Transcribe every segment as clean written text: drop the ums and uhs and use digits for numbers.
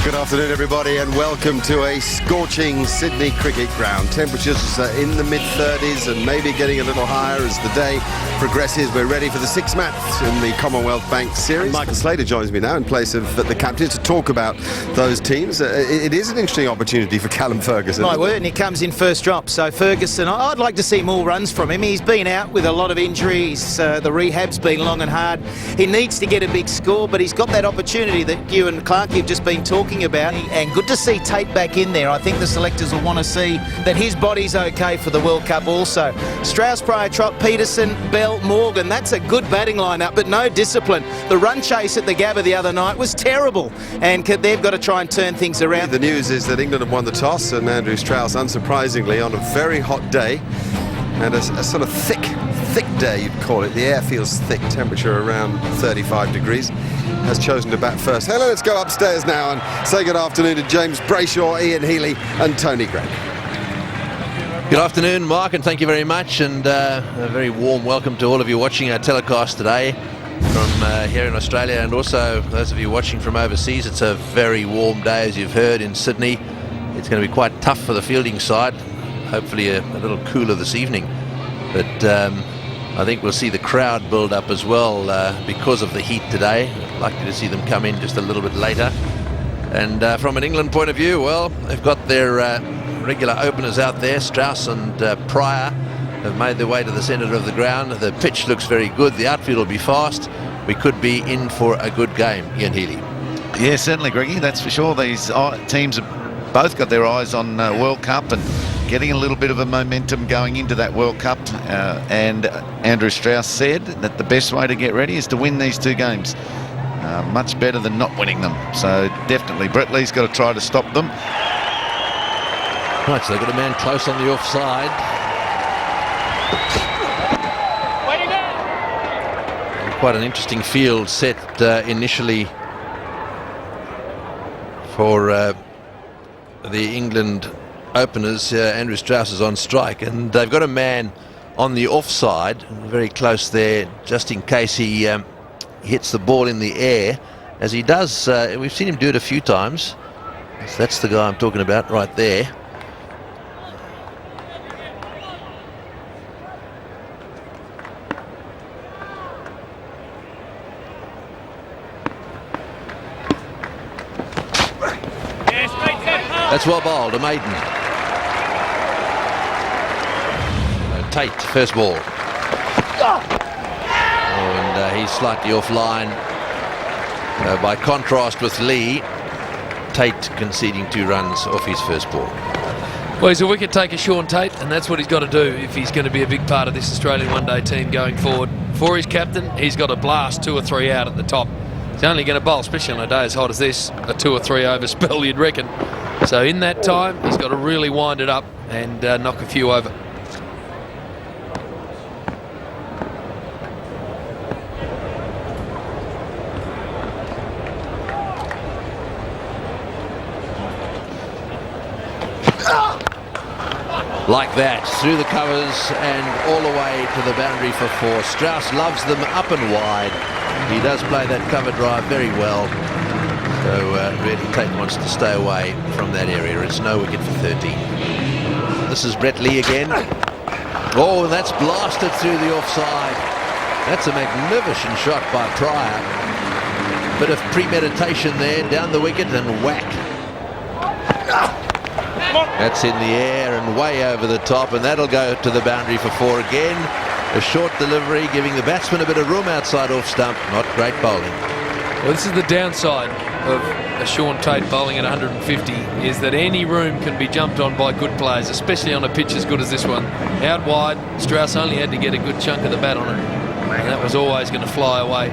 Good afternoon, everybody, and welcome to a scorching Sydney cricket ground. Temperatures in the mid-30s and maybe getting a little higher as the day progresses. We're ready for the sixth match in the Commonwealth Bank Series. Michael Slater joins me now in place of the captain to talk about those teams. It is an interesting opportunity for Callum Ferguson. My word, and he comes in first drop. So Ferguson, I'd like to see more runs from him. He's been out with a lot of injuries. The rehab's been long and hard. He needs to get a big score, but he's got that opportunity that you and Clark have just been talking about, and good to see Tate back in there. I think the selectors will want to see that his body's okay for the World Cup also. Strauss, Pryor, Trott, Peterson, Bell, Morgan, that's a good batting lineup, but no discipline. The run chase at the Gabba the other night was terrible, and they've got to try and turn things around. The news is that England have won the toss, and Andrew Strauss, unsurprisingly, on a very hot day, and a sort of thick day, you'd call it. The air feels thick, temperature around 35 degrees. Has chosen to bat first. Hello, let's go upstairs now and say good afternoon to James Brayshaw, Ian Healy and Tony Gregg. Good afternoon, Mark, and thank you very much, and a very warm welcome to all of you watching our telecast today from here in Australia, and also those of you watching from overseas. It's a very warm day, as you've heard, in Sydney. It's going to be quite tough for the fielding side, hopefully a little cooler this evening, but I think we'll see the crowd build up as well because of the heat today. Likely to see them come in just a little bit later. And from an England point of view, well, they've got their regular openers out there. Strauss and Pryor have made their way to the centre of the ground. The pitch looks very good. The outfield will be fast. We could be in for a good game. Ian Healy. Yeah, certainly, Greggy, that's for sure. These teams have both got their eyes on World Cup and getting a little bit of a momentum going into that World Cup, and Andrew Strauss said that the best way to get ready is to win these two games. Much better than not winning them. So definitely Brett Lee's got to try to stop them. Right, so they've got a man close on the offside. Quite an interesting field set initially for the England openers. Andrew Strauss is on strike, and they've got a man on the offside, very close there, just in case he hits the ball in the air, as he does. We've seen him do it a few times. So that's the guy I'm talking about right there. That's well bowled, a maiden. Tate, first ball. And he's slightly offline. By contrast with Lee, Tate conceding 2 runs off his first ball. Well, he's a wicket taker, Sean Tate, and that's what he's got to do if he's going to be a big part of this Australian one-day team going forward. For his captain, he's got to blast 2 or 3 out at the top. He's only going to bowl, especially on a day as hot as this, a 2 or 3 over spell, you'd reckon. So in that time, he's got to really wind it up and knock a few over. Like that, through the covers and all the way to the boundary for 4. Strauss loves them up and wide. He does play that cover drive very well. So really Tate wants to stay away from that area. It's no wicket for 13. This is Brett Lee again. Oh, that's blasted through the offside. That's a magnificent shot by Pryor. Bit of premeditation there, down the wicket and whack. That's in the air and way over the top, and that'll go to the boundary for 4 again. A short delivery, giving the batsman a bit of room outside off stump. Not great bowling. Well, this is the downside of a Sean Tate bowling at 150, is that any room can be jumped on by good players, especially on a pitch as good as this one. Out wide, Strauss only had to get a good chunk of the bat on it, and that was always going to fly away.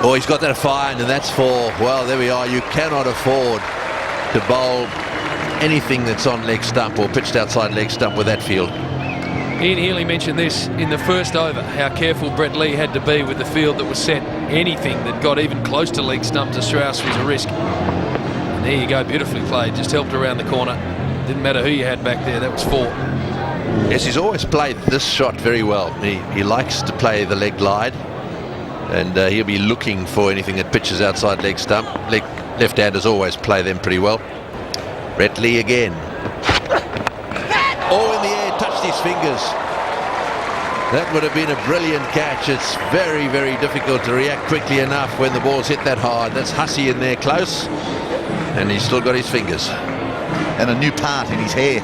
Oh, he's got that fine, and that's 4. Well, there we are. You cannot afford to bowl anything that's on leg stump or pitched outside leg stump with that field. Ian Healy mentioned this in the first over, how careful Brett Lee had to be with the field that was set. Anything that got even close to leg stump to Strauss was a risk. And there you go, beautifully played, just helped around the corner. Didn't matter who you had back there, that was 4. Yes, he's always played this shot very well. He likes to play the leg glide, and he'll be looking for anything that pitches outside leg stump. Left-handers always play them pretty well. Brett Lee again. Oh, in the air, touched his fingers. That would have been a brilliant catch. It's very, very difficult to react quickly enough when the ball's hit that hard. That's Hussey in there close, and he's still got his fingers. And a new part in his hair.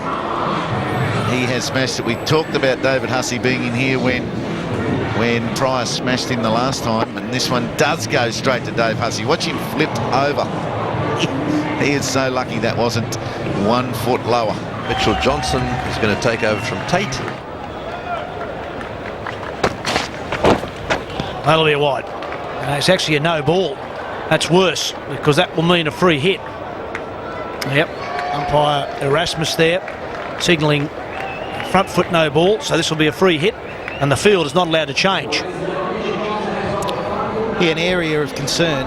He has smashed it. We talked about David Hussey being in here when Pryor smashed him the last time, and this one does go straight to Dave Hussey. Watch him flip over. He is so lucky that wasn't 1 foot lower. Mitchell Johnson is going to take over from Tate. That'll be a wide. It's actually a no ball. That's worse, because that will mean a free hit. Yep, umpire Erasmus there signalling front foot no ball, so this will be a free hit, and the field is not allowed to change. Yeah, an area of concern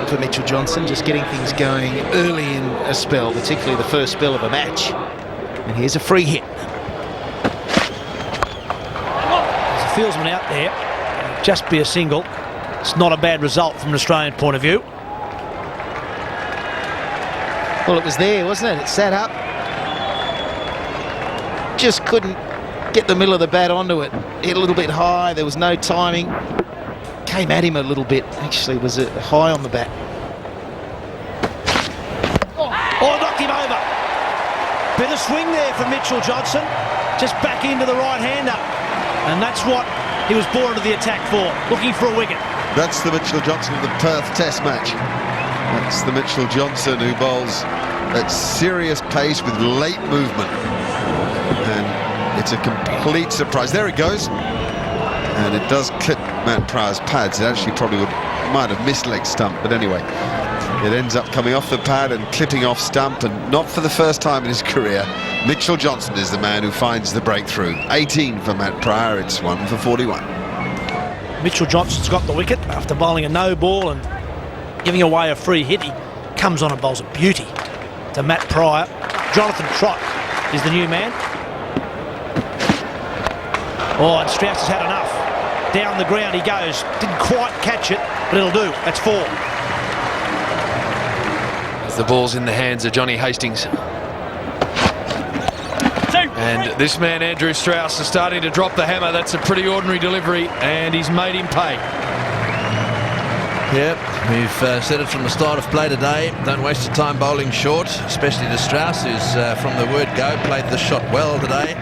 for Mitchell Johnson, just getting things going early in a spell, particularly the first spell of a match. And here's a free hit. There's a fieldsman out there. Just be a single. It's not a bad result from an Australian point of view. Well, it was there, wasn't it? It sat up. Just couldn't get the middle of the bat onto it. Hit a little bit high. There was no timing. Came at him a little bit. Actually, was it high on the bat? Oh, knocked him over. Bit of swing there for Mitchell Johnson. Just back into the right-hander. And that's what he was born to the attack for, looking for a wicket. That's the Mitchell Johnson of the Perth Test match. That's the Mitchell Johnson who bowls at serious pace with late movement. And it's a complete surprise. There it goes. And it does clip Matt Pryor's pads. It actually probably might have missed leg stump, but anyway, it ends up coming off the pad and clipping off stump, and not for the first time in his career. Mitchell Johnson is the man who finds the breakthrough. 18 for Matt Pryor. It's 1 for 41. Mitchell Johnson's got the wicket after bowling a no ball and giving away a free hit. He comes on and bowls a beauty to Matt Pryor. Jonathan Trott is the new man. Oh, and Strauss has had enough. Down the ground he goes. Didn't quite catch it, but it'll do. That's 4. As the ball's in the hands of Johnny Hastings. And this man, Andrew Strauss, is starting to drop the hammer. That's a pretty ordinary delivery, and he's made him pay. Yep, we've said it from the start of play today. Don't waste your time bowling short, especially to Strauss, who's from the word go played the shot well today.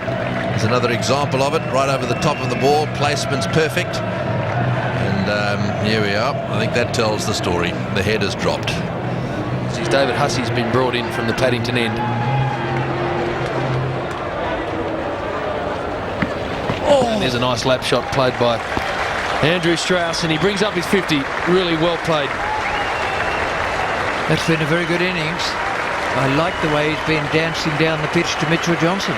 There's another example of it, right over the top of the ball. Placement's perfect. And here we are. I think that tells the story. The head has dropped. Since David Hussey's been brought in from the Paddington end. And there's a nice lap shot played by Andrew Strauss, and he brings up his 50. Really well played. That's been a very good innings. I like the way he's been dancing down the pitch to Mitchell Johnson.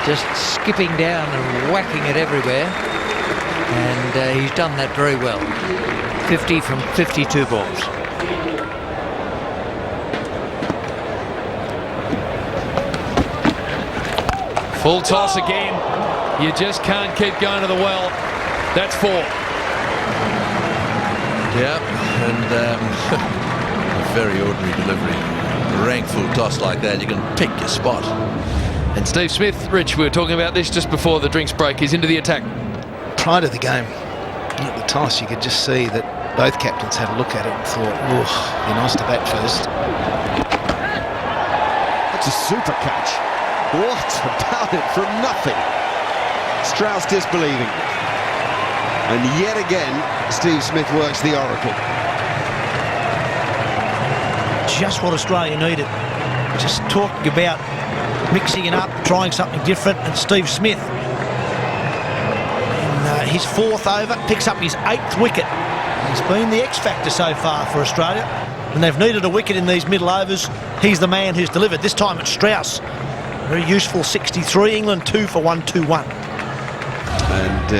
Just skipping down and whacking it everywhere. And he's done that very well. 50 from 52 balls. Full toss again. You just can't keep going to the well. That's 4. Yeah, and a very ordinary delivery. A rank full toss like that, you can pick your spot. And Steve Smith, Rich, we were talking about this just before the drinks break. He's into the attack. Prior to the game, at the toss, you could just see that both captains had a look at it and thought, oh, be nice to bat first. That's a super catch. What about it from nothing? Strauss disbelieving. And yet again, Steve Smith works the oracle. Just what Australia needed. Just talking about mixing it up, trying something different, and Steve Smith in his 4th over picks up his 8th wicket. He's been the X factor so far for Australia, and they've needed a wicket in these middle overs. He's the man who's delivered. This time it's Strauss. Very useful 63. England 2 for 121. And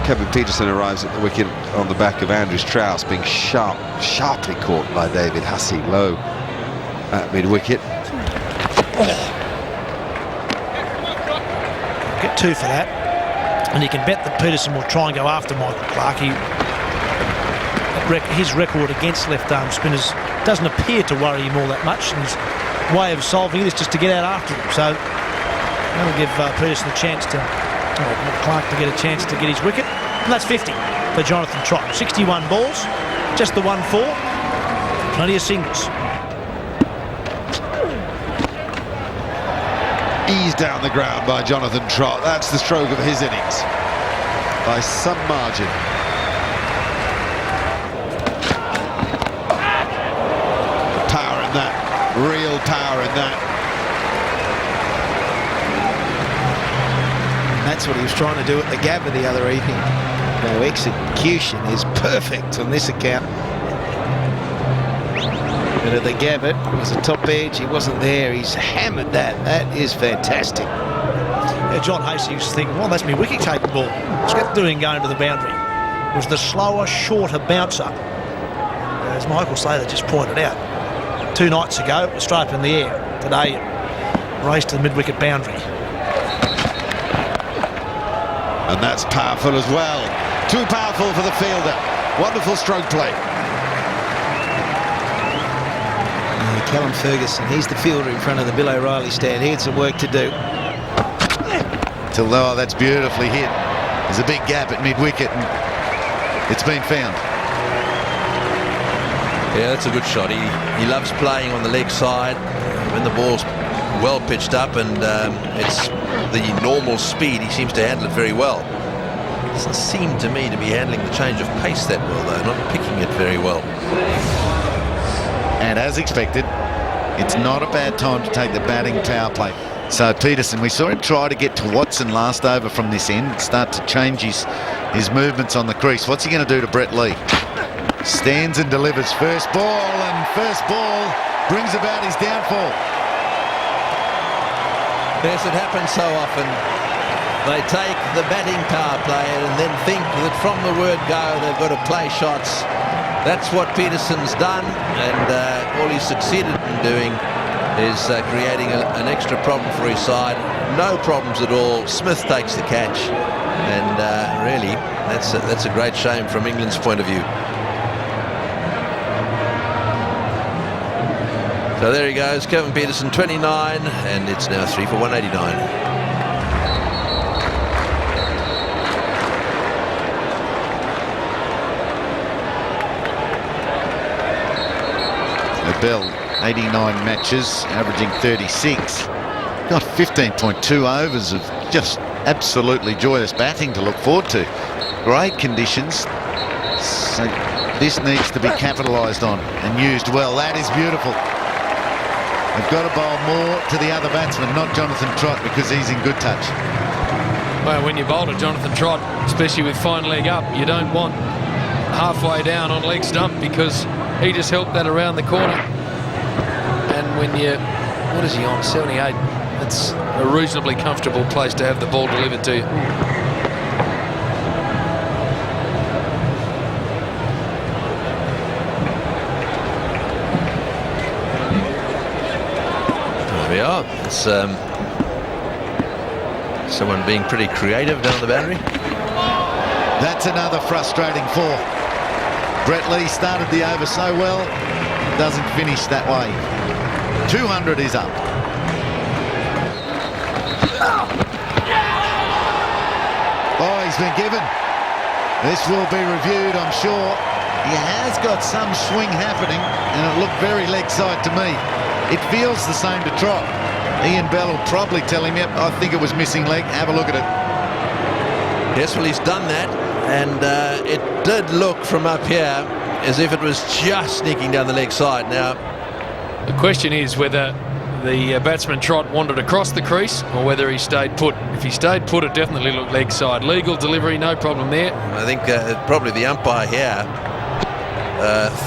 Kevin Peterson arrives at the wicket on the back of Andrew Strauss, being sharply caught by David Hussey low at mid-wicket. Get 2 for that. And you can bet that Peterson will try and go after Michael Clarke. He his record against left-arm spinners doesn't appear to worry him all that much, and his way of solving it is just to get out after them. So that'll give Peterson a chance to, Clark to get a chance to get his wicket, and that's 50 for Jonathan Trott. 61 balls, just the 1-4, plenty of singles. Eased down the ground by Jonathan Trott. That's the stroke of his innings by some margin. Power in that, real power in that. That's what he was trying to do at the Gabba the other evening. No, execution is perfect on this account. But at the Gabba, it was a top edge. He wasn't there. He's hammered that. That is fantastic. Yeah, John Hastie used to think, well, that's me wicket-taking ball. What's got to do in going to the boundary? It was the slower, shorter bouncer. As Michael Slater just pointed out, 2 nights ago, it was straight up in the air. Today, it raced to the mid-wicket boundary. And that's powerful as well. Too powerful for the fielder. Wonderful stroke play. Callum Ferguson, he's the fielder in front of the Bill O'Reilly stand. He had some work to do. Oh, that's beautifully hit. There's a big gap at mid-wicket, and it's been found. Yeah, that's a good shot. He loves playing on the leg side when the ball's well pitched up, and it's the normal speed. He seems to handle it very well. Doesn't seem to me to be handling the change of pace that well, though. Not picking it very well. And as expected, it's not a bad time to take the batting power play. So Peterson, we saw him try to get to Watson last over from this end, start to change his movements on the crease. What's he going to do to Brett Lee? Stands and delivers first ball, and first ball brings about his downfall. Yes, it happens so often. They take the batting power play and then think that from the word go they've got to play shots. That's what Peterson's done, and all he's succeeded in doing is creating an extra problem for his side. No problems at all. Smith takes the catch, and really, that's a great shame from England's point of view. So there he goes, Kevin Peterson, 29, and it's now 3 for 189. Bell, 89 matches, averaging 36. Got 15.2 overs of just absolutely joyous batting to look forward to. Great conditions. So this needs to be capitalised on and used well. That is beautiful. They've got to bowl more to the other batsman, not Jonathan Trott, because he's in good touch. Well, when you bowl to Jonathan Trott, especially with fine leg up, you don't want halfway down on leg stump, because he just helped that around the corner. And when you, what is he on, 78? It's a reasonably comfortable place to have the ball delivered to you. There we are. It's someone being pretty creative down the boundary. That's another frustrating 4. Brett Lee started the over so well, doesn't finish that way. 200 is up. Oh, he's been given. This will be reviewed, I'm sure. He has got some swing happening, and it looked very leg side to me. It feels the same to Trott. Ian Bell will probably tell him, yep, I think it was missing leg. Have a look at it. Yes, well, he's done that, and it did look from up here as if it was just sneaking down the leg side. Now, the question is whether the batsman Trott wandered across the crease or whether he stayed put. If he stayed put, it definitely looked leg side. Legal delivery, no problem there. I think probably the umpire here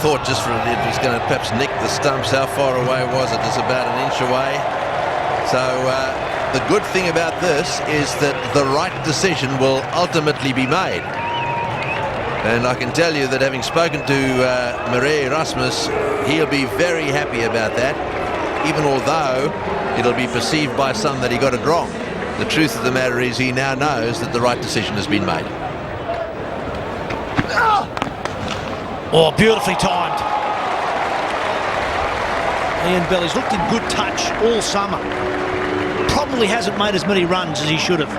thought just for it was going to perhaps nick the stumps. How far away was it? Just about an inch away. So the good thing about this is that the right decision will ultimately be made. And I can tell you that having spoken to Murray Erasmus, he'll be very happy about that, even although it'll be perceived by some that he got it wrong. The truth of the matter is he now knows that the right decision has been made. Oh, beautifully timed. Ian Bell, he's looked in good touch all summer. Probably hasn't made as many runs as he should have.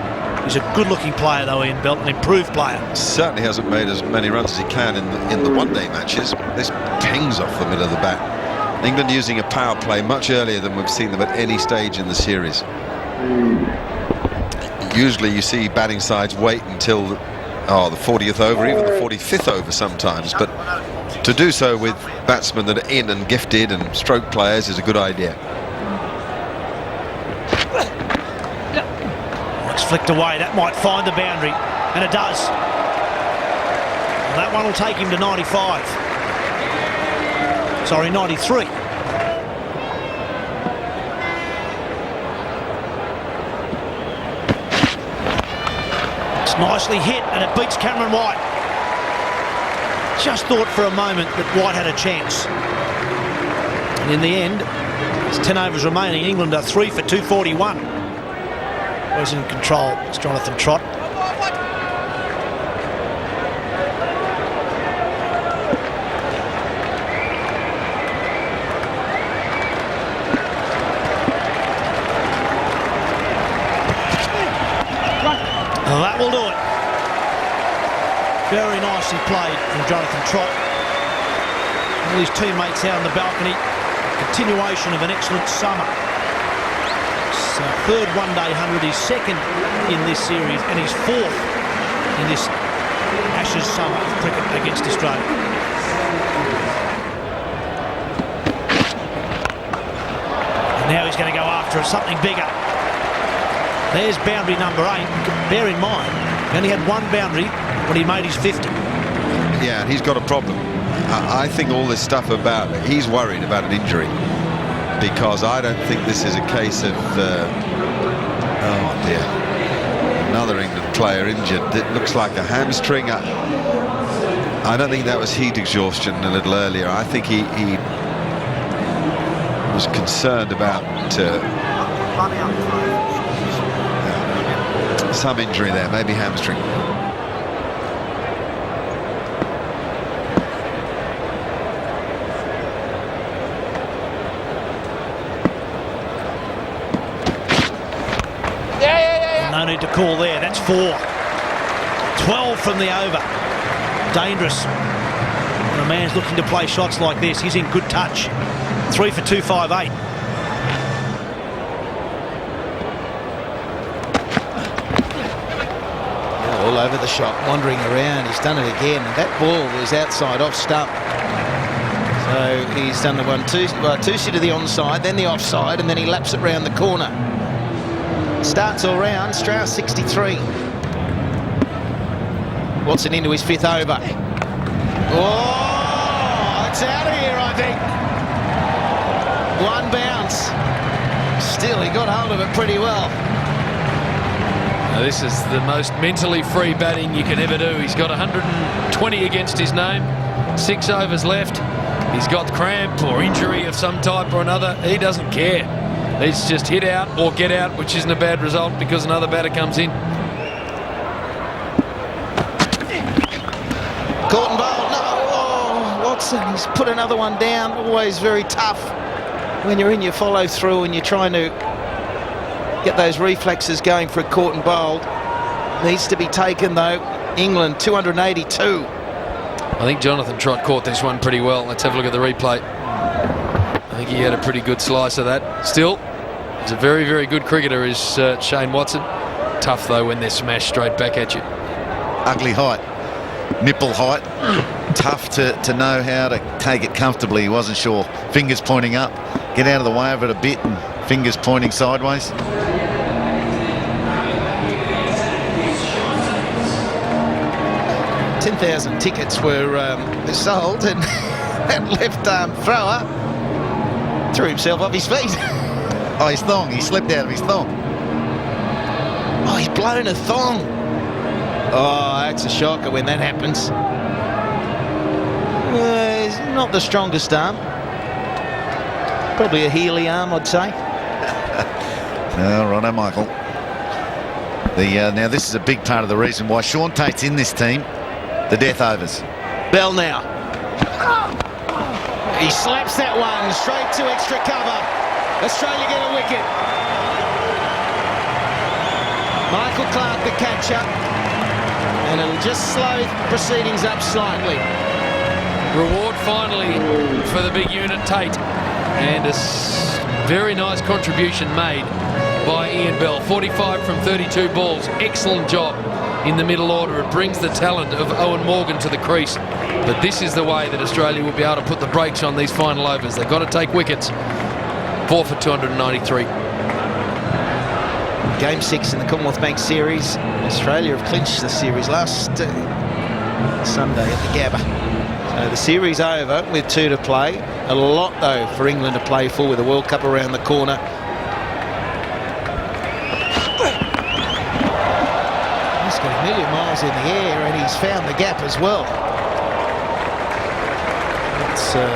He's a good-looking player, though, Ian Bell, an improved player. Certainly hasn't made as many runs as he can in the one-day matches. This pings off the middle of the bat. England using a power play much earlier than we've seen them at any stage in the series. Usually you see batting sides wait until the 40th over, even the 45th over sometimes, but to do so with batsmen that are in and gifted and stroke players is a good idea. It's flicked away. That might find the boundary, and it does. Well, that one will take him to 95. Sorry, 93. It's nicely hit, and it beats Cameron White. Just thought for a moment that White had a chance. And in the end, there's 10 overs remaining. England are 3 for 241. Who's in control? It's Jonathan Trott. Well, that will do it. Very nicely played from Jonathan Trott. All his teammates out on the balcony. Continuation of an excellent summer. Third one-day 100, his second in this series, and his fourth in this Ashes summer of cricket against Australia. And now he's going to go after something bigger. There's boundary number 8. Bear in mind, he only had one boundary when he made his 50. Yeah, and he's got a problem. I think all this stuff about, he's worried about an injury, because I don't think this is a case of oh dear, another England player injured. It looks like a hamstring. I don't think that was heat exhaustion a little earlier. I think he was concerned about some injury there, maybe hamstring. No need to call there. That's 4. 12 from the over. Dangerous. When a man's looking to play shots like this, he's in good touch. 3 for 258. All over the shot, wandering around. He's done it again. That ball was outside off stump. So he's done the 2-2 to the onside, then the offside, and then he laps it round the corner. Starts all round. Strauss 63. Watson into his 5th over. Oh, it's out of here, I think. One bounce. Still, he got hold of it pretty well. Now, this is the most mentally free batting you can ever do. He's got 120 against his name. 6 overs left. He's got cramp or injury of some type or another. He doesn't care. He's just hit out or get out, which isn't a bad result because another batter comes in. Caught and bowled. No, oh, Watson, he's put another one down. Always very tough when you're in your follow through and you're trying to get those reflexes going for a caught and bowled. Needs to be taken though. England 282. I think Jonathan Trott caught this one pretty well. Let's have a look at the replay. I think he had a pretty good slice of that. Still, he's a very, very good cricketer, is Shane Watson. Tough, though, when they're smashed straight back at you. Ugly height. Nipple height. Tough to know how to take it comfortably. He wasn't sure. Fingers pointing up. Get out of the way of it a bit and fingers pointing sideways. 10,000 tickets were sold, and that left arm thrower threw himself off his feet. Oh, his thong. He slipped out of his thong. Oh, he's blown a thong. Oh, that's a shocker when that happens. He's not the strongest arm. Probably a Healy arm, I'd say. Righto, Michael. Now, this is a big part of the reason why Sean Tate's in this team. The death overs. Bell now. He slaps that one straight to extra cover. Australia get a wicket. Michael Clark the catcher, and it'll just slow proceedings up slightly. Reward finally for the big unit Tate, and a very nice contribution made by Ian Bell. 45 from 32 balls. Excellent job in the middle order. It brings the talent of Owen Morgan to the crease. But this is the way that Australia will be able to put the brakes on these final overs. They've got to take wickets. 4 for 293. Game 6 in the Commonwealth Bank Series. Australia have clinched the series last Sunday at the Gabba. So the series over with 2 to play. A lot, though, for England to play for with the World Cup around the corner. He's got a million miles in the air, and he's found the gap as well. It's a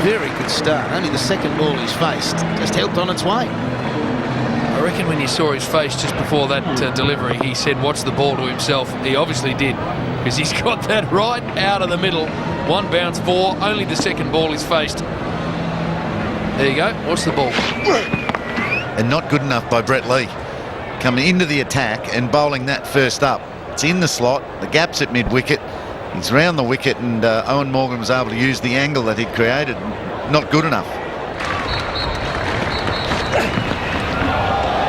very good start. Only the second ball he's faced just helped on its way. I reckon when you saw his face just before that delivery, he said, "Watch the ball" to himself. He obviously did, because he's got that right out of the middle. 1 bounce 4, only the second ball he's faced. There you go, watch the ball. And not good enough by Brett Lee. Coming into the attack and bowling that first up. It's in the slot, the gap's at mid-wicket. He's round the wicket, and Owen Morgan was able to use the angle that he'd created. Not good enough.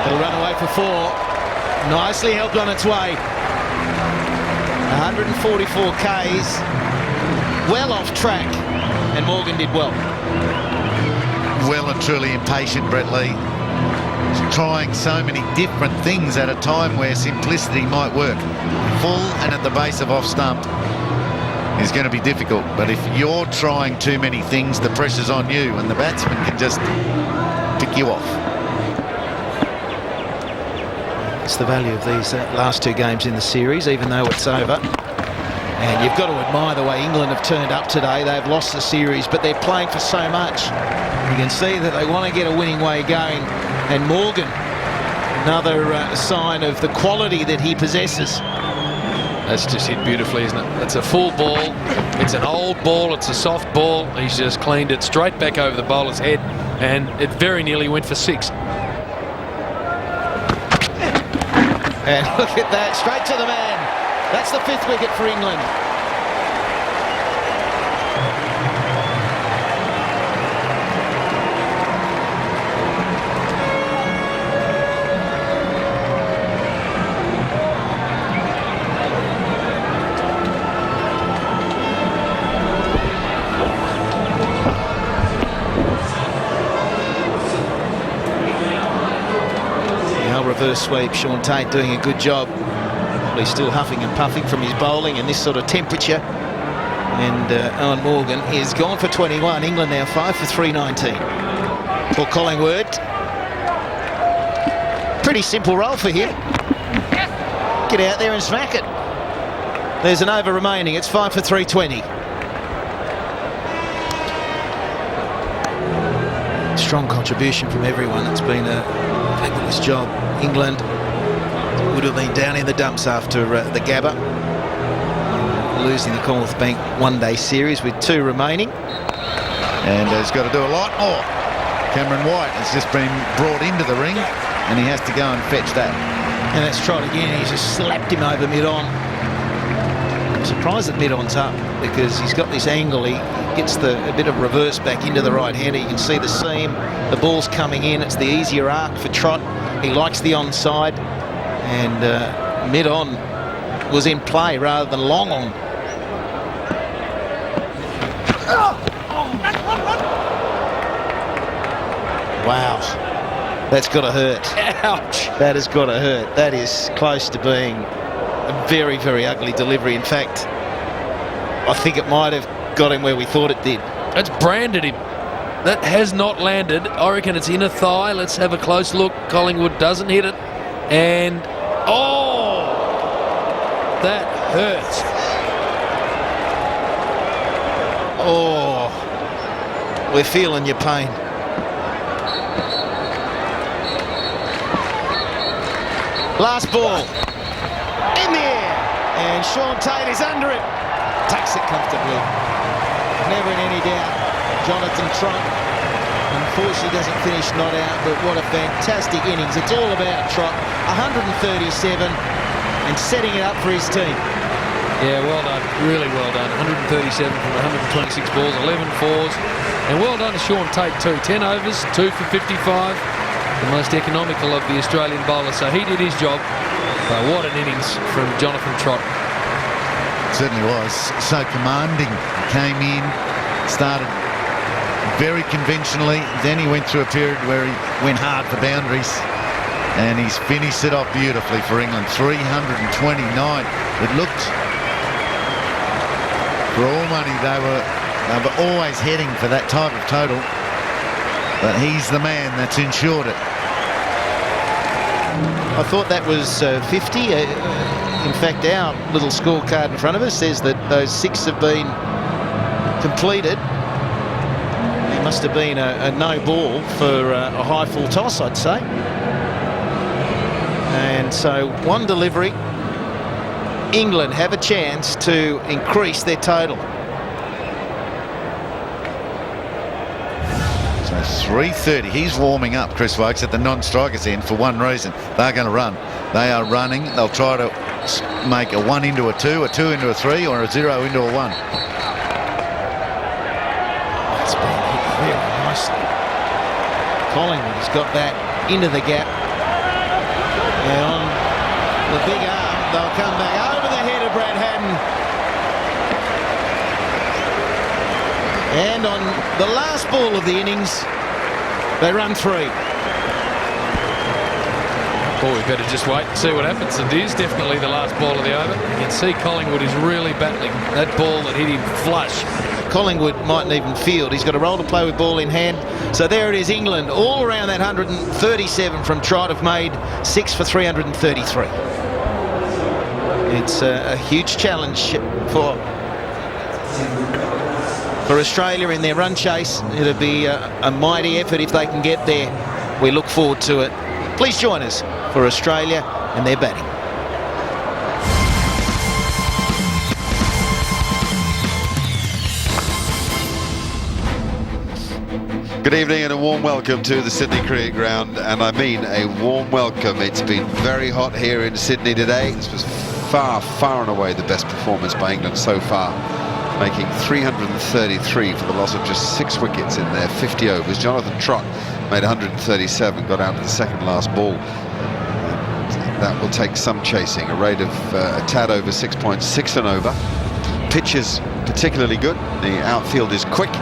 It'll run away for 4. Nicely helped on its way. 144 Ks. Well off track. And Morgan did well. Well and truly impatient, Brett Lee. He's trying so many different things at a time where simplicity might work. Full and at the base of off stump is going to be difficult. But if you're trying too many things, the pressure's on you, and the batsman can just pick you off. It's the value of these last 2 games in the series, even though it's over. And you've got to admire the way England have turned up today. They've lost the series, but they're playing for so much. You can see that they want to get a winning way going. And Morgan, another sign of the quality that he possesses. That's just hit beautifully, isn't it? It's a full ball. It's an old ball. It's a soft ball. He's just cleaned it straight back over the bowler's head, and it very nearly went for 6. And look at that, straight to the man. That's the 5th wicket for England. Reverse sweep. Sean Tate doing a good job. He's still huffing and puffing from his bowling in this sort of temperature. And Owen Morgan is gone for 21. England now 5 for 319. For Collingwood. Pretty simple role for him. Get out there and smack it. There's an over remaining. It's 5 for 320. Strong contribution from everyone. It's been a fabulous job. England would have been down in the dumps after the Gabba, losing the Commonwealth Bank one-day series with 2 remaining. And he's got to do a lot more. Cameron White has just been brought into the ring, and he has to go and fetch that. And that's tried again. He's just slapped him over mid-on. I'm surprised that mid-on's up, because he's got this angle. He gets a bit of reverse back into the right-hander. You can see the seam. The ball's coming in. It's the easier arc for Trott. He likes the onside, and mid-on was in play rather than long on. Wow, that's got to hurt. Ouch. That has got to hurt. That is close to being a very, very ugly delivery. In fact, I think it might have got him where we thought it did. That's branded him. That has not landed. I reckon it's inner thigh. Let's have a close look. Collingwood doesn't hit it. And, oh, that hurts. Oh, we're feeling your pain. Last ball. In the air. And Sean Tate is under it. Takes it comfortably. never in any doubt. Jonathan Trott, unfortunately, doesn't finish not out, but what a fantastic innings. It's all about Trott. 137 and setting it up for his team. Yeah, well done. Really well done. 137 from 126 balls, 11 fours. And well done to Sean Tate too. 10 overs, 2 for 55. The most economical of the Australian bowlers. So he did his job. But what an innings from Jonathan Trott. Certainly was. So commanding. Came in, started very conventionally. Then he went through a period where he went hard for boundaries. And he's finished it off beautifully for England. 329. It looked, for all money, they were always heading for that type of total. But he's the man that's ensured it. I thought that was 50. In fact, our little scorecard in front of us says that those 6 have been completed. It must have been a no ball for a high full toss, I'd say. And so one delivery. England have a chance to increase their total. So 3:30. He's warming up, Chris Wokes, at the non-strikers end for one reason. They're going to run. They are running. They'll try to make a 1 into a 2 into a 3, or a 0 into a 1. It's been hit very nicely. Collingwood has got that into the gap. And on the big arm, they'll come back over the head of Brad Haddin. And on the last ball of the innings, they run 3. Well, we better just wait and see what happens. It is definitely the last ball of the over. You can see Collingwood is really battling that ball that hit him flush. Collingwood mightn't even field. He's got a role to play with ball in hand. So there it is, England all around that 137 from Trott have made 6 for 333. It's a huge challenge for Australia in their run chase. It'll be a mighty effort if they can get there. We look forward to it. Please join us for Australia and their batting. Good evening and a warm welcome to the Sydney Cricket Ground, and I mean a warm welcome. It's been very hot here in Sydney today. This was far and away the best performance by England so far, making 333 for the loss of just 6 wickets in their 50 overs. Jonathan Trott made 137, got out to the second last ball. And that will take some chasing. A rate of a tad over 6.6 and over. Pitch is particularly good. The outfield is quick.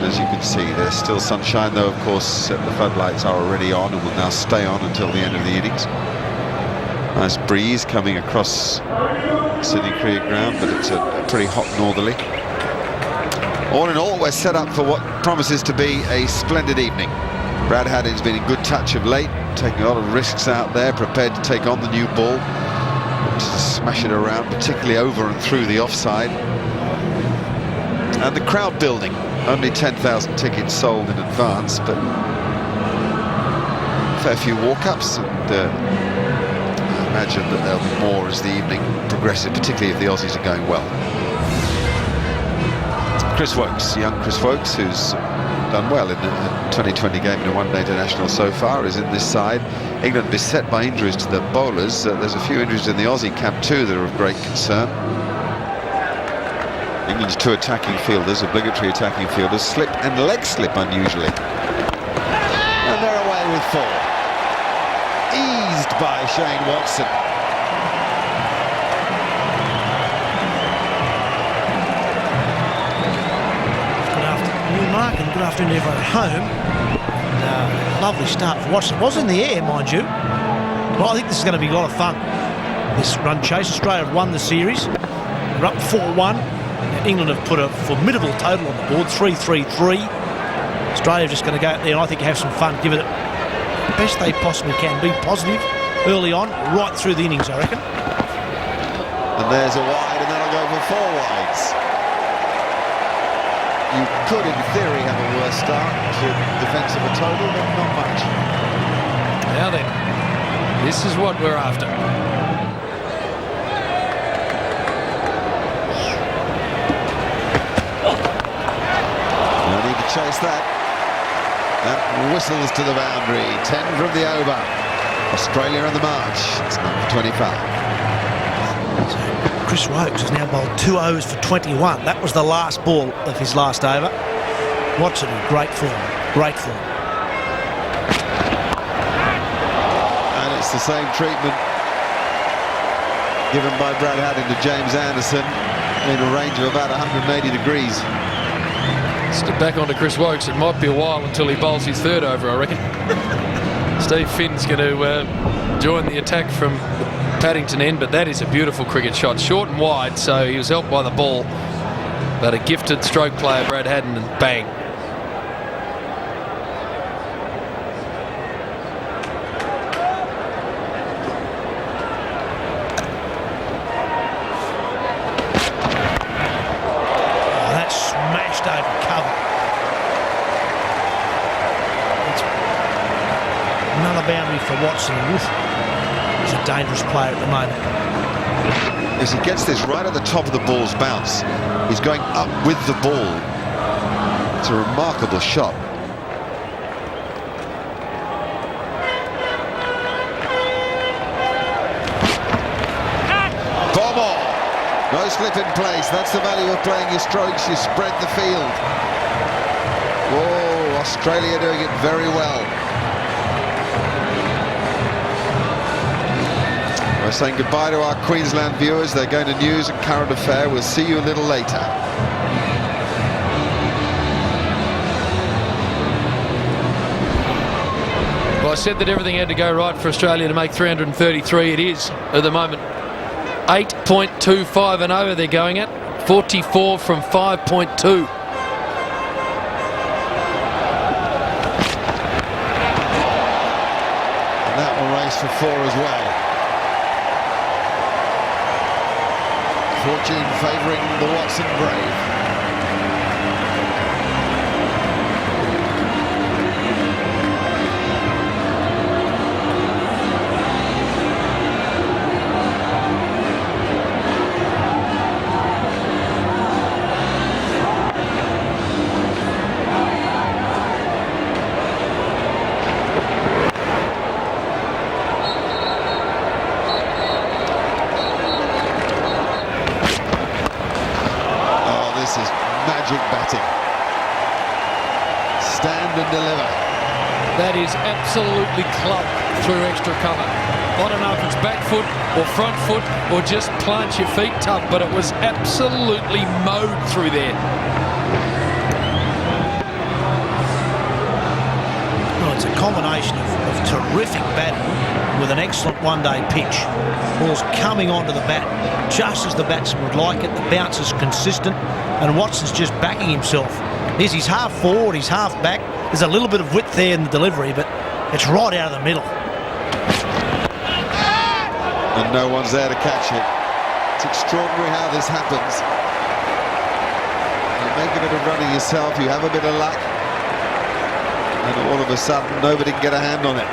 As you can see, there's still sunshine, though of course the floodlights are already on and will now stay on until the end of the innings. Nice breeze coming across Sydney Cricket Ground, but it's a pretty hot northerly. All in all, we're set up for what promises to be a splendid evening. Brad Haddin's been in good touch of late, taking a lot of risks out there, prepared to take on the new ball, to smash it around, particularly over and through the offside. And the crowd building. Only 10,000 tickets sold in advance, but a fair few walk-ups, and I imagine that there'll be more as the evening progresses, particularly if the Aussies are going well. Chris Wokes, young Chris Wokes, who's done well in a 2020 game in a one-day international so far, is in this side. England beset by injuries to the bowlers. There's a few injuries in the Aussie camp too that are of great concern. England's 2 attacking fielders, obligatory attacking fielders, slip and leg slip unusually. And they're away with 4. Eased by Shane Watson. Good afternoon, Mark, and good afternoon everyone at home. And, lovely start for Watson. It was in the air, mind you. But I think this is going to be a lot of fun. This run chase. Australia have won the series. They're up 4-1. England have put a formidable total on the board, 333. Australia just going to go out there and I think have some fun, give it the best they possibly can, be positive early on, right through the innings, I reckon. And there's a wide, and that'll go for 4 wides. You could, in theory, have a worse start to defence of a total, but not much. Now then, this is what we're after. chase that. That whistles to the boundary. 10 from the over. Australia on the march. It's number 25. Chris Wokes has now bowled 2 overs for 21. That was the last ball of his last over. Watson in great form. Great form. And it's the same treatment given by Brad Haddin to James Anderson in a range of about 180 degrees. Step back onto Chris Wokes. It might be a while until he bowls his third over, I reckon. Steve Finn's going to join the attack from the Paddington end, but that is a beautiful cricket shot. Short and wide, so he was helped by the ball. But a gifted stroke player, Brad Haddin, and bang. For Watson, he's a dangerous player at the moment. As he gets this right at the top of the ball's bounce, he's going up with the ball. It's a remarkable shot. Bomber! No slip in place. That's the value of playing your strokes. You spread the field. Whoa, Australia doing it very well. We're saying goodbye to our Queensland viewers. They're going to news and current affair. We'll see you a little later. Well, I said that everything had to go right for Australia to make 333. It is at the moment. 8.25 and over they're going at. 44 from 5.2. And that will race for 4 as well. Fortune favouring the Watson Brave. Magic batting. Stand and deliver. That is absolutely clubbed through extra cover. I don't know if it's back foot or front foot or just plant your feet tough, but it was absolutely mowed through there. Well, it's a combination of terrific batting with an excellent one-day pitch. Ball's coming onto the bat just as the batsman would like it. The bounce is consistent, and Watson's just backing himself. He's half forward, he's half back. There's a little bit of width there in the delivery, but it's right out of the middle. And no one's there to catch it. It's extraordinary how this happens. You make a bit of running yourself, you have a bit of luck, and all of a sudden nobody can get a hand on it.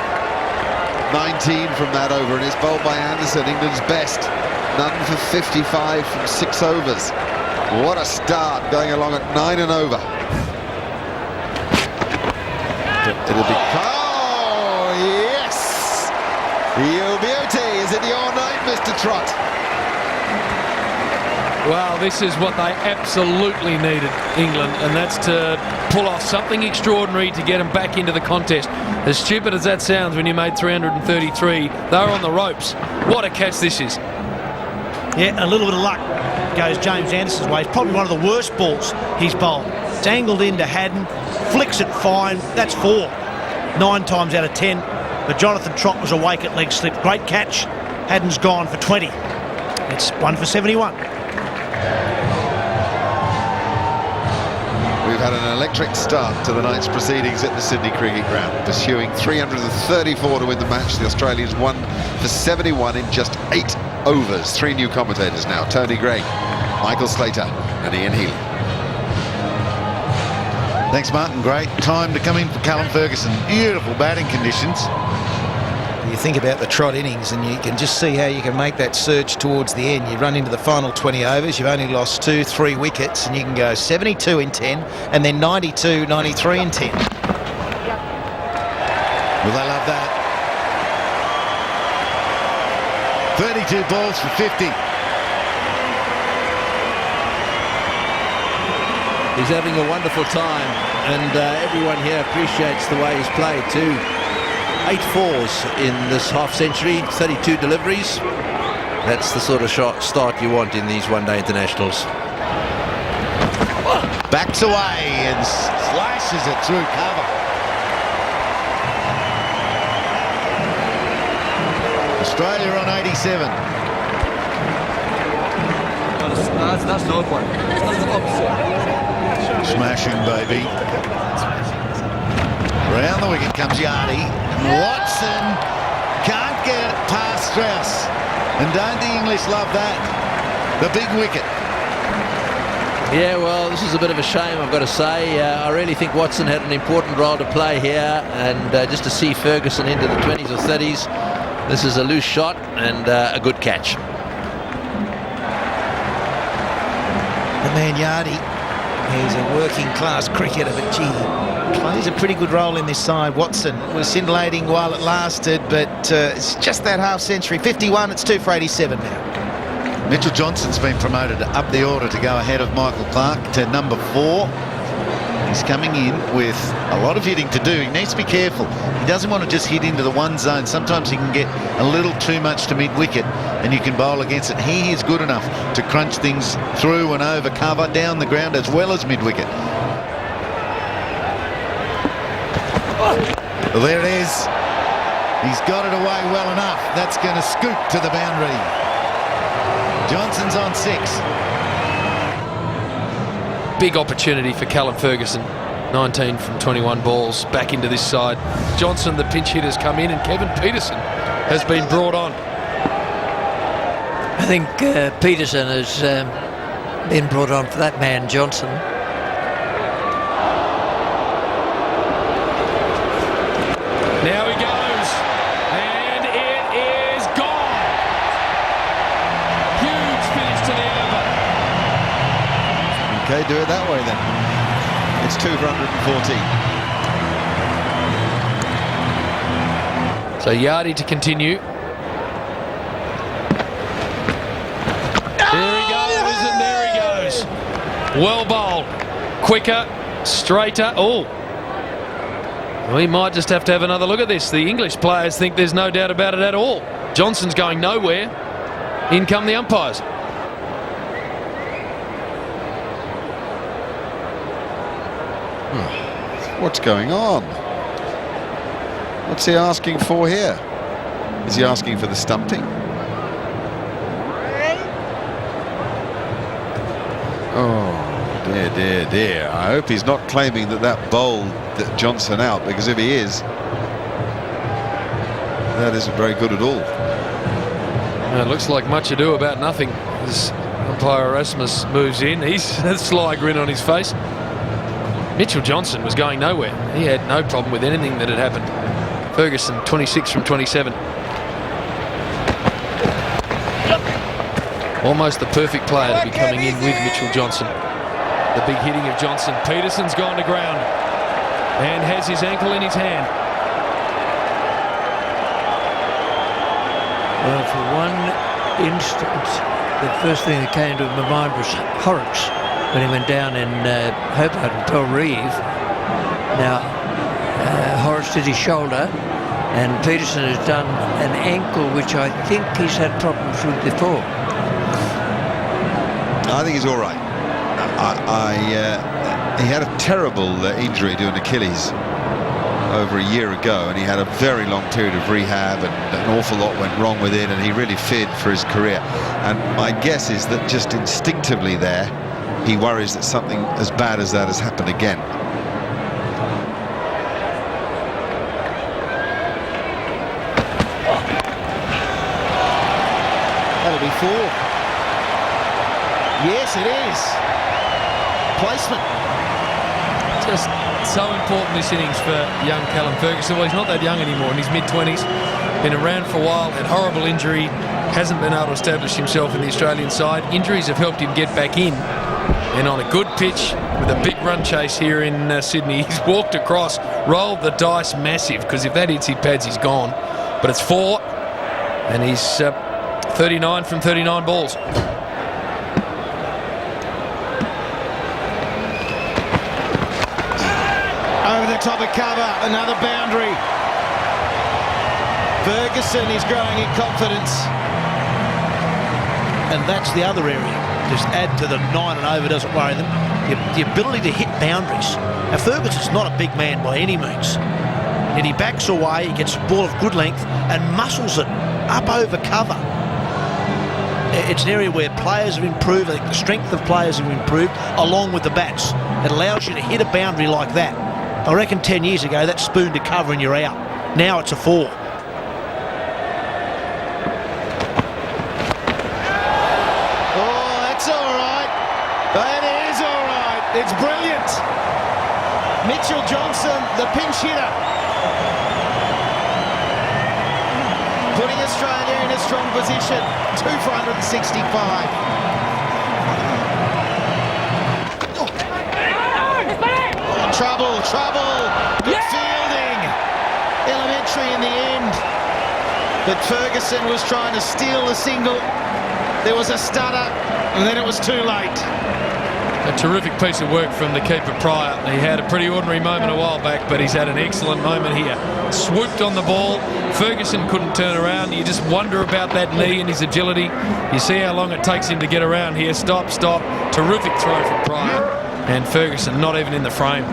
19 from that over, and it's bowled by Anderson, England's best. None for 55 from 6 overs. What a start, going along at 9 and over. It'll be... Oh, yes! You beauty! Is it your night, Mr. Trott? Well, this is what they absolutely needed, England, and that's to pull off something extraordinary to get them back into the contest. As stupid as that sounds when you made 333, they were on the ropes. What a catch this is. Yeah, a little bit of luck goes James Anderson's way. It's probably one of the worst balls he's bowled. It's angled into Haddin, flicks it fine. That's 4. 9 times out of 10. But Jonathan Trott was awake at leg slip. Great catch. Haddin's gone for 20. It's 1 for 71. We've had an electric start to the night's proceedings at the Sydney Cricket Ground. Pursuing 334 to win the match, the Australians won for 71 in just 8 overs. 3 new commentators now: Tony Gregg, Michael Slater and Ian Healy. Thanks, Martin. Great time to come in for Callum Ferguson. Beautiful batting conditions. You think about the trot innings, and you can just see how you can make that surge towards the end. You run into the final 20 overs, you've only lost 2-3 wickets, and you can go 72 in 10 and then 92, 93 in 10. Well, they love that. 32 balls for 50. He's having a wonderful time, and everyone here appreciates the way he's played too. 8 fours in this half century, 32 deliveries. That's the sort of start you want in these one-day internationals. Backs away and slashes it through cover. Australia on 87. That's the one. Smashing, baby. Round the wicket comes Yardy. Watson can't get it past Strauss. And don't the English love that? The big wicket. Yeah, well, this is a bit of a shame, I've got to say. I really think Watson had an important role to play here, and just to see Ferguson into the 20s or 30s, this is a loose shot and a good catch. The man Yardy, he's a working-class cricketer, but gee, plays a pretty good role in this side. Watson was scintillating while it lasted, but it's just that half century. 51, it's 2 for 87 now. Mitchell Johnson's been promoted up the order to go ahead of Michael Clark to number 4. He's coming in with a lot of hitting to do. He needs to be careful. He doesn't want to just hit into the one zone. Sometimes he can get a little too much to mid-wicket and you can bowl against it. He is good enough to crunch things through and over cover, down the ground as well as mid-wicket. Well, there it is. He's got it away well enough. That's going to scoop to the boundary. Johnson's on 6. Big opportunity for Callum Ferguson. 19 from 21 balls back into this side. Johnson, the pinch hitter's come in, and Kevin Peterson has been brought on. I think Peterson has been brought on for that man, Johnson. Now he goes, and it is gone. Huge finish to the over. Okay, do it that way then. It's 2 for 114. So Yardy to continue. There he goes, and there he goes. Well bowled. Quicker, straighter. Oh. We might just have to have another look at this. The English players think there's no doubt about it at all. Johnson's going nowhere. In come the umpires. What's going on? What's he asking for here? Is he asking for the stumping? Oh, dear, dear, dear. I hope he's not claiming that bowled Johnson out, because if he is, that isn't very good at all. It looks like much ado about nothing as umpire Erasmus moves in. He's a sly grin on his face. Mitchell Johnson was going nowhere. He had no problem with anything that had happened. Ferguson, 26 from 27. Almost the perfect player to be coming in with Mitchell Johnson. The big hitting of Johnson. Peterson's gone to ground and has his ankle in his hand. Well, for one instant, the first thing that came to my mind was Horrocks when he went down in Hobart and Belrive. Now, Horrocks did his shoulder, and Peterson has done an ankle, which I think he's had problems with before. I think he's all right. He had a terrible injury to an Achilles over a year ago, and he had a very long period of rehab, and an awful lot went wrong with it, and he really feared for his career. And my guess is that just instinctively there, he worries that something as bad as that has happened again. That'll be 4. Yes, it is. Placement. Just so important this innings for young Callum Ferguson. Well, he's not that young anymore, in his mid-20s. Been around for a while, had horrible injury, hasn't been able to establish himself in the Australian side. Injuries have helped him get back in. And on a good pitch with a big run chase here in Sydney, he's walked across, rolled the dice massive, because if that hits his pads, he's gone. But it's 4, and he's 39 from 39 balls. Over the top of cover, another boundary. Ferguson is growing in confidence. And that's the other area. Just add to the 9 and over, doesn't worry them. The ability to hit boundaries. Now, Ferguson's not a big man by any means. And he backs away, he gets a ball of good length and muscles it up over cover. It's an area where players have improved. I think the strength of players have improved along with the bats. It allows you to hit a boundary like that. I reckon 10 years ago, that spoon to cover and you're out. Now it's a 4. It's brilliant. Mitchell Johnson, the pinch hitter, putting Australia in a strong position. 2 for 165. Trouble. Good fielding. Elementary in the end. But Ferguson was trying to steal the single. There was a stutter, and then it was too late. A terrific piece of work from the keeper Pryor. He had a pretty ordinary moment a while back, but he's had an excellent moment here. Swooped on the ball. Ferguson couldn't turn around. You just wonder about that knee and his agility. You see how long it takes him to get around here. Stop. Terrific throw from Pryor. And Ferguson not even in the frame.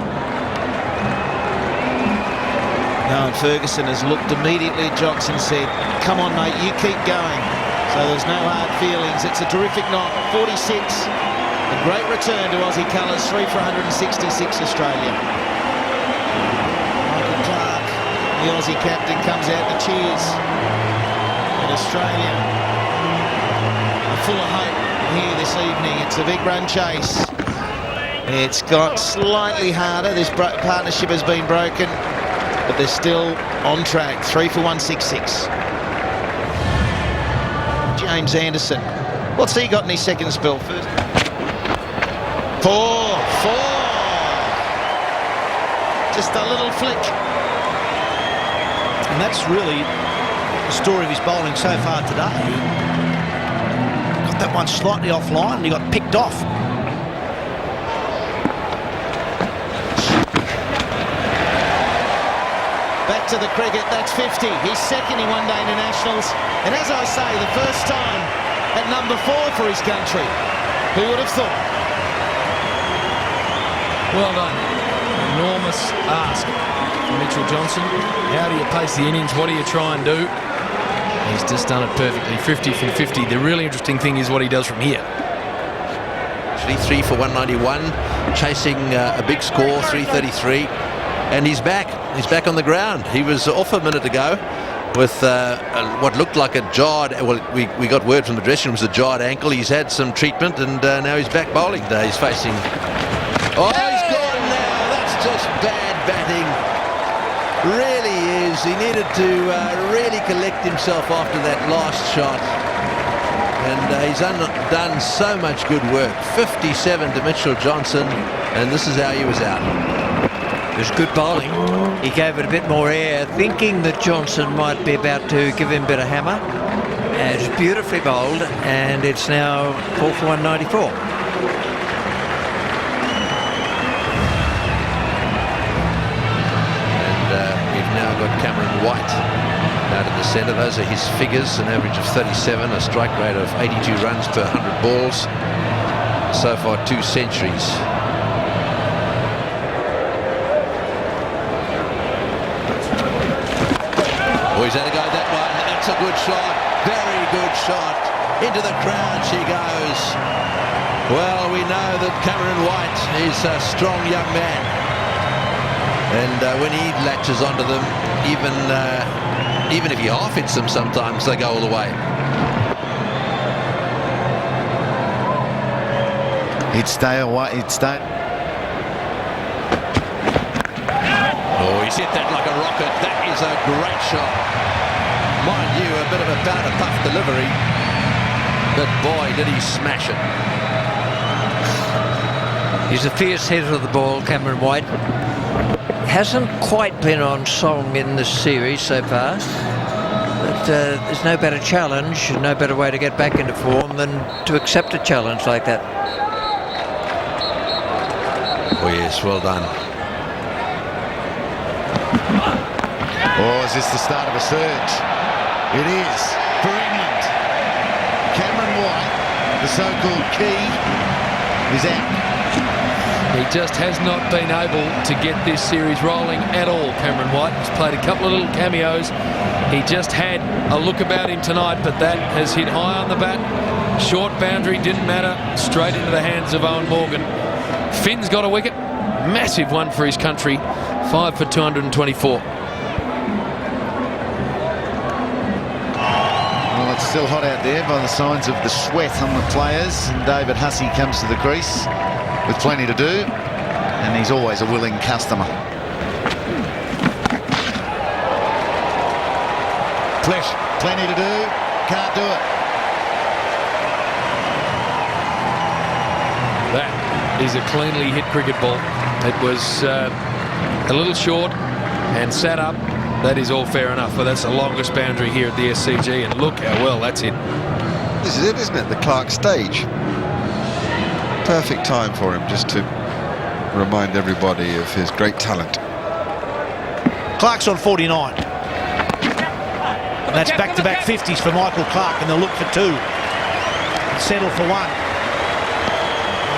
No, and Ferguson has looked immediately at Johnson and said, come on, mate, you keep going. So there's no hard feelings. It's a terrific knock. 46. A great return to Aussie colours, 3 for 166 Australia. Michael Clark, the Aussie captain, comes out to cheers. And Australia are full of hope here this evening. It's a big run chase. It's got slightly harder. This partnership has been broken, but they're still on track. 3 for 166. James Anderson. What's he got in his second spell first? 4. Just a little flick. And that's really the story of his bowling so far today. Got that one slightly offline and he got picked off. Back to the cricket, that's 50. He's second in one-day internationals. And as I say, the first time at number 4 for his country. Who would have thought? Well done. Enormous ask from Mitchell Johnson. How do you pace the innings? What do you try and do? He's just done it perfectly. 50 from 50. The really interesting thing is what he does from here. Actually 3 for 191, chasing a big score, 333. And he's back. He's back on the ground. He was off a minute ago with what looked like a jarred, well, we got word from the dressing room it was a jarred ankle. He's had some treatment and now he's back bowling. He's facing... Oh, he's gone now. That's just bad batting. Really is. He needed to really collect himself after that last shot. And he's done so much good work. 57 to Mitchell Johnson, and this is how he was out. It was good bowling. He gave it a bit more air, thinking that Johnson might be about to give him a bit of hammer. And it's beautifully bowled, and it's now 4 for 194. Now got Cameron White out of the centre. Those are his figures, an average of 37, a strike rate of 82 runs per 100 balls. So far 2 centuries. Oh, he's had a go at that one. That's a good shot, very good shot. Into the crowd she goes. Well, we know that Cameron White is a strong young man. And when he latches onto them, even if he half hits them sometimes, they go all the way. He'd stay away. He'd stay. Oh, he's hit that like a rocket. That is a great shot. Mind you, a bit of a powder puff delivery, but boy, did he smash it. He's a fierce hitter of the ball, Cameron White. Hasn't quite been on song in this series so far. But there's no better challenge, no better way to get back into form than to accept a challenge like that. Oh yes, well done. Or is this the start of a surge? It is for England. Cameron White, the so-called key, is out. He just has not been able to get this series rolling at all, Cameron White. He's played a couple of little cameos. He just had a look about him tonight, but that has hit high on the bat. Short boundary, didn't matter. Straight into the hands of Owen Morgan. Finn's got a wicket. Massive one for his country. 5 for 224. Well, it's still hot out there by the signs of the sweat on the players. And David Hussey comes to the crease with plenty to do, and he's always a willing customer. Plenty to do, can't do it. That is a cleanly hit cricket ball. It was a little short and sat up. That is all fair enough, but that's the longest boundary here at the SCG, and look how well that's hit. This is it, isn't it? The Clark stage. Perfect time for him just to remind everybody of his great talent. Clark's on 49. And that's back-to-back 50s for Michael Clark, and they'll look for 2. Settle for 1.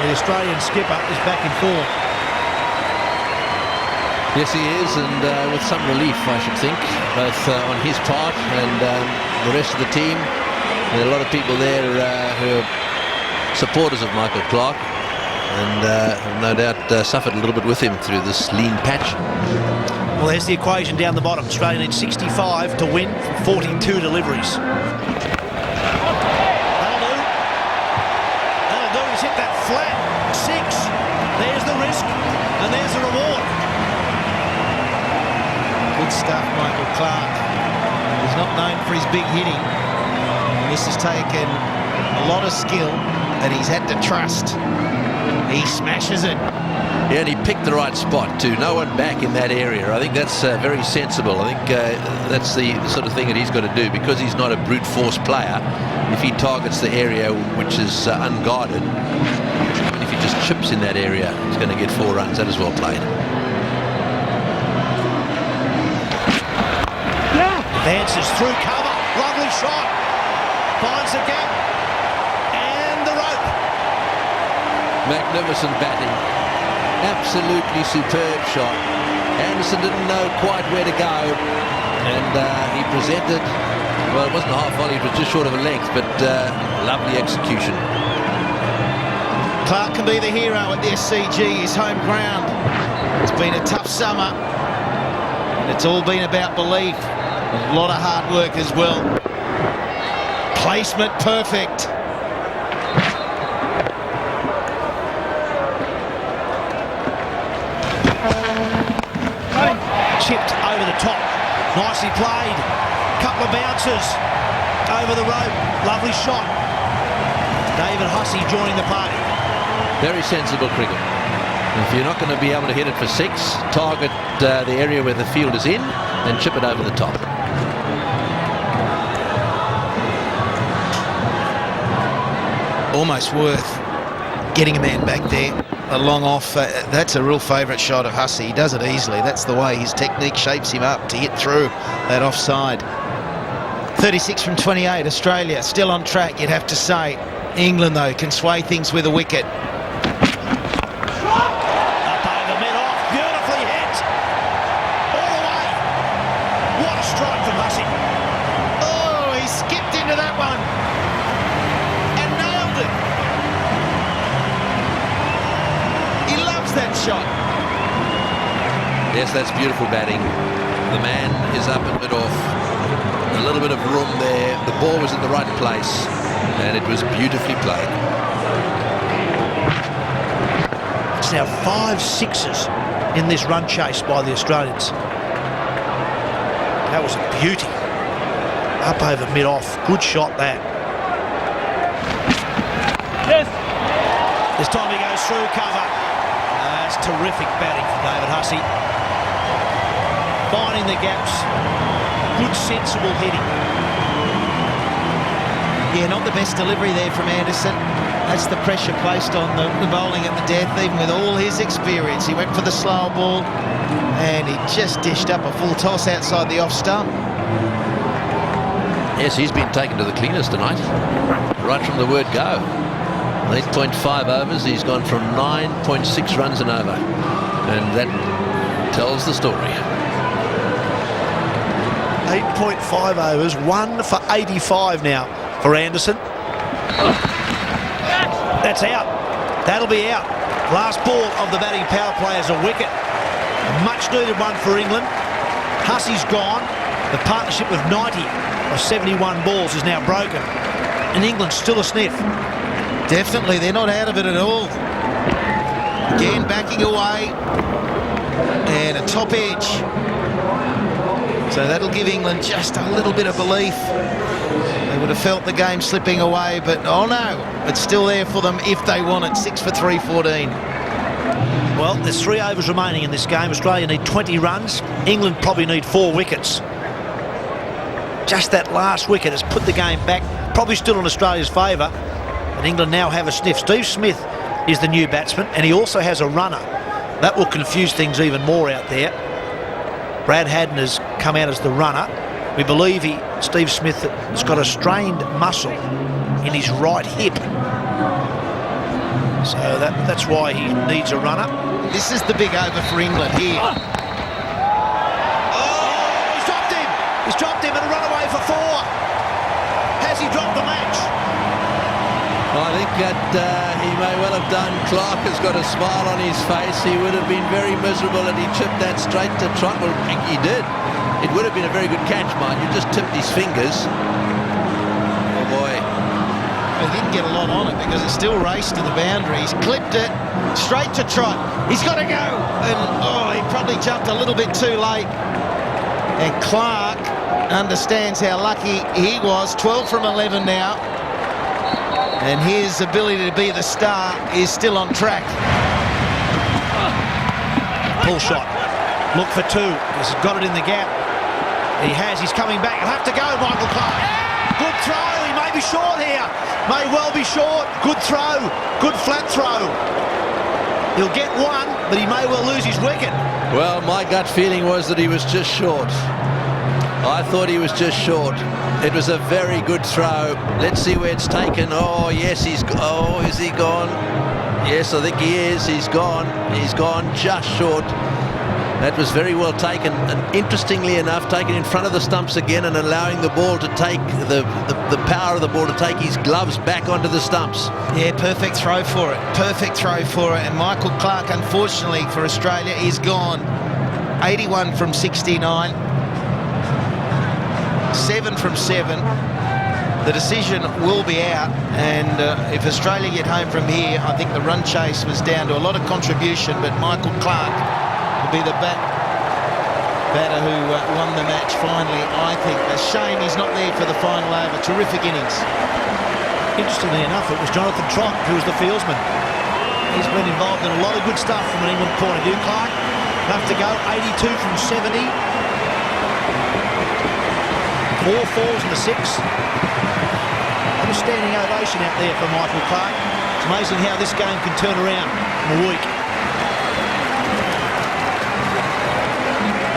The Australian skipper is back in form. Yes, he is, and with some relief, I should think, both on his part and the rest of the team. There are a lot of people there who are supporters of Michael Clark, and have no doubt suffered a little bit with him through this lean patch. Well, there's the equation down the bottom. Australia needs 65 to win from 42 deliveries. That'll do. That'll do. He's hit that flat. 6. There's the risk, and there's the reward. Good stuff, Michael Clark. He's not known for his big hitting. This has taken a lot of skill, and he's had to trust. He smashes it. Yeah, and he picked the right spot too. No one back in that area. I think that's very sensible. I think that's the sort of thing that he's got to do, because he's not a brute force player. If he targets the area which is unguarded, if he just chips in that area, he's going to get 4 runs. That is well played. Advances through cover. Lovely shot. Finds the gap. And the rope. Magnificent batting. Absolutely superb shot. Anderson didn't know quite where to go, and he presented, well, it wasn't a half volley, it was just short of a length, but lovely execution. Clark can be the hero at the SCG, his home ground. It's been a tough summer, and it's all been about belief. A lot of hard work as well. Placement perfect. Chipped over the top. Nicely played. Couple of bounces over the rope. Lovely shot. David Hussey joining the party. Very sensible cricket. If you're not going to be able to hit it for 6, target the area where the field is in and chip it over the top. Almost worth getting a man back there. A long off. That's a real favourite shot of Hussey. He does it easily. That's the way his technique shapes him up to hit through that offside. 36 from 28. Australia still on track, you'd have to say. England, though, can sway things with a wicket. Up over mid-off. Beautifully hit. All the way. What a strike from Hussey. Oh, he skipped into that one and nailed it. He loves that shot. Yes, that's beautiful batting. The man is up at mid-off. A little bit of room there. The ball was in the right place, and it was beautifully played. It's now 5 sixes in this run chase by the Australians. That was a beauty. Up over mid-off. Good shot, that. Yes. This time he goes through cover. That's terrific batting from David Hussey. Finding the gaps. Good, sensible hitting. Yeah, not the best delivery there from Anderson. That's the pressure placed on the bowling at the death, even with all his experience. He went for the slow ball and he just dished up a full toss outside the off stump. Yes, he's been taken to the cleaners tonight, right from the word go. 8.5 overs, he's gone from 9.6 runs an over, and that tells the story. 8.5 overs, 1 for 85 now for Anderson. That's out. That'll be out. Last ball of the batting power play is a wicket. A much needed one for England. Hussey's gone. The partnership of 90 of 71 balls is now broken. And England's still a sniff. Definitely, they're not out of it at all. Again, backing away. And a top edge. So that'll give England just a little bit of belief. They would have felt the game slipping away, but oh no, it's still there for them if they want it. 6 for 314. Well, there's 3 overs remaining in this game. Australia need 20 runs. England probably need 4 wickets. Just that last wicket has put the game back, probably still in Australia's favour. And England now have a sniff. Steve Smith is the new batsman, and he also has a runner. That will confuse things even more out there. Brad Haddon has come out as the runner. We believe Steve Smith has got a strained muscle in his right hip. So that's why he needs a runner. This is the big over for England here. Oh, he's dropped him. He's dropped him and a run away for 4. Has he dropped the match? I think that he may well have done. Clark has got a smile on his face. He would have been very miserable and he chipped that straight to Trot. Well, he did. It would have been a very good catch, mind. You just tipped his fingers. Oh boy. He didn't get a lot on it because it still raced to the boundary. He's clipped it straight to Trot. He's got to go. And he probably jumped a little bit too late. And Clark understands how lucky he was. 12 from 11 now. And his ability to be the star is still on track. Pull shot. Look for 2. He's got it in the gap. He has. He's coming back. He'll have to go, Michael Clark. Good throw. He may be short here. May well be short. Good throw. Good flat throw. He'll get 1, but he may well lose his wicket. Well, my gut feeling was that he was just short. I thought he was just short. It was a very good throw. Let's see where it's taken. Oh, yes, is he gone? Yes, I think he is. He's gone. He's gone just short. That was very well taken, and interestingly enough, taken in front of the stumps again and allowing the ball to take, the power of the ball to take his gloves back onto the stumps. Yeah, perfect throw for it. Perfect throw for it. And Michael Clark, unfortunately for Australia, is gone. 81 from 69. 7 from 7. The decision will be out, and if Australia get home from here, I think the run chase was down to a lot of contribution, but Michael Clark will be the batter who won the match finally, I think. A shame he's not there for the final over. Terrific innings. Interestingly enough, it was Jonathan Trott who was the fieldsman. He's been involved in a lot of good stuff from an England point of view. Clark, enough to go, 82 from 70. 4 fours and a 6. And a standing ovation out there for Michael Clark. It's amazing how this game can turn around in a week.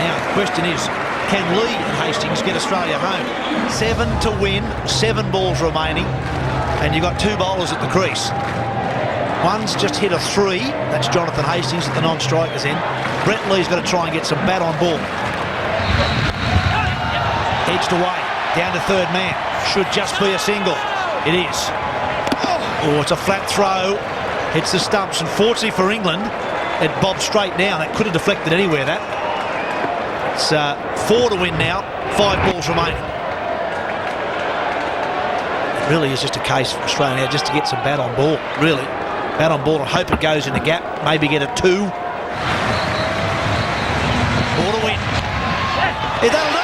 Now, the question is, can Lee and Hastings get Australia home? 7 to win, 7 balls remaining, and you've got 2 bowlers at the crease. One's just hit a 3, that's Jonathan Hastings at the non-strikers end. Brett Lee's got to try and get some bat on ball. Edged away, down to third man. Should just be a single. It is. Oh, it's a flat throw. Hits the stumps. Unfortunately for England, it bobbed straight down. That could have deflected anywhere, that. It's 4 to win now. 5 balls remaining. It really is just a case for Australia just to get some bat on ball. Really. Bat on ball and hope it goes in the gap. Maybe get a 2. 4 to win. Yeah, that'll do!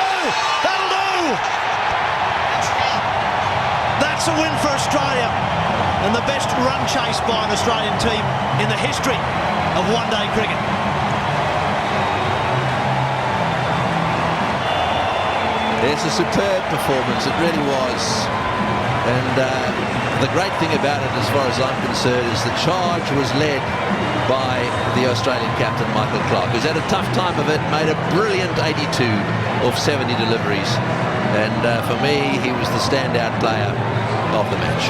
That's a win for Australia and the best run chase by an Australian team in the history of one-day cricket. It's a superb performance, it really was. And the great thing about it, as far as I'm concerned, is the charge was led by the Australian captain, Michael Clarke, who's had a tough time of it, made a brilliant 82 off 70 deliveries. And for me, he was the standout player of the match.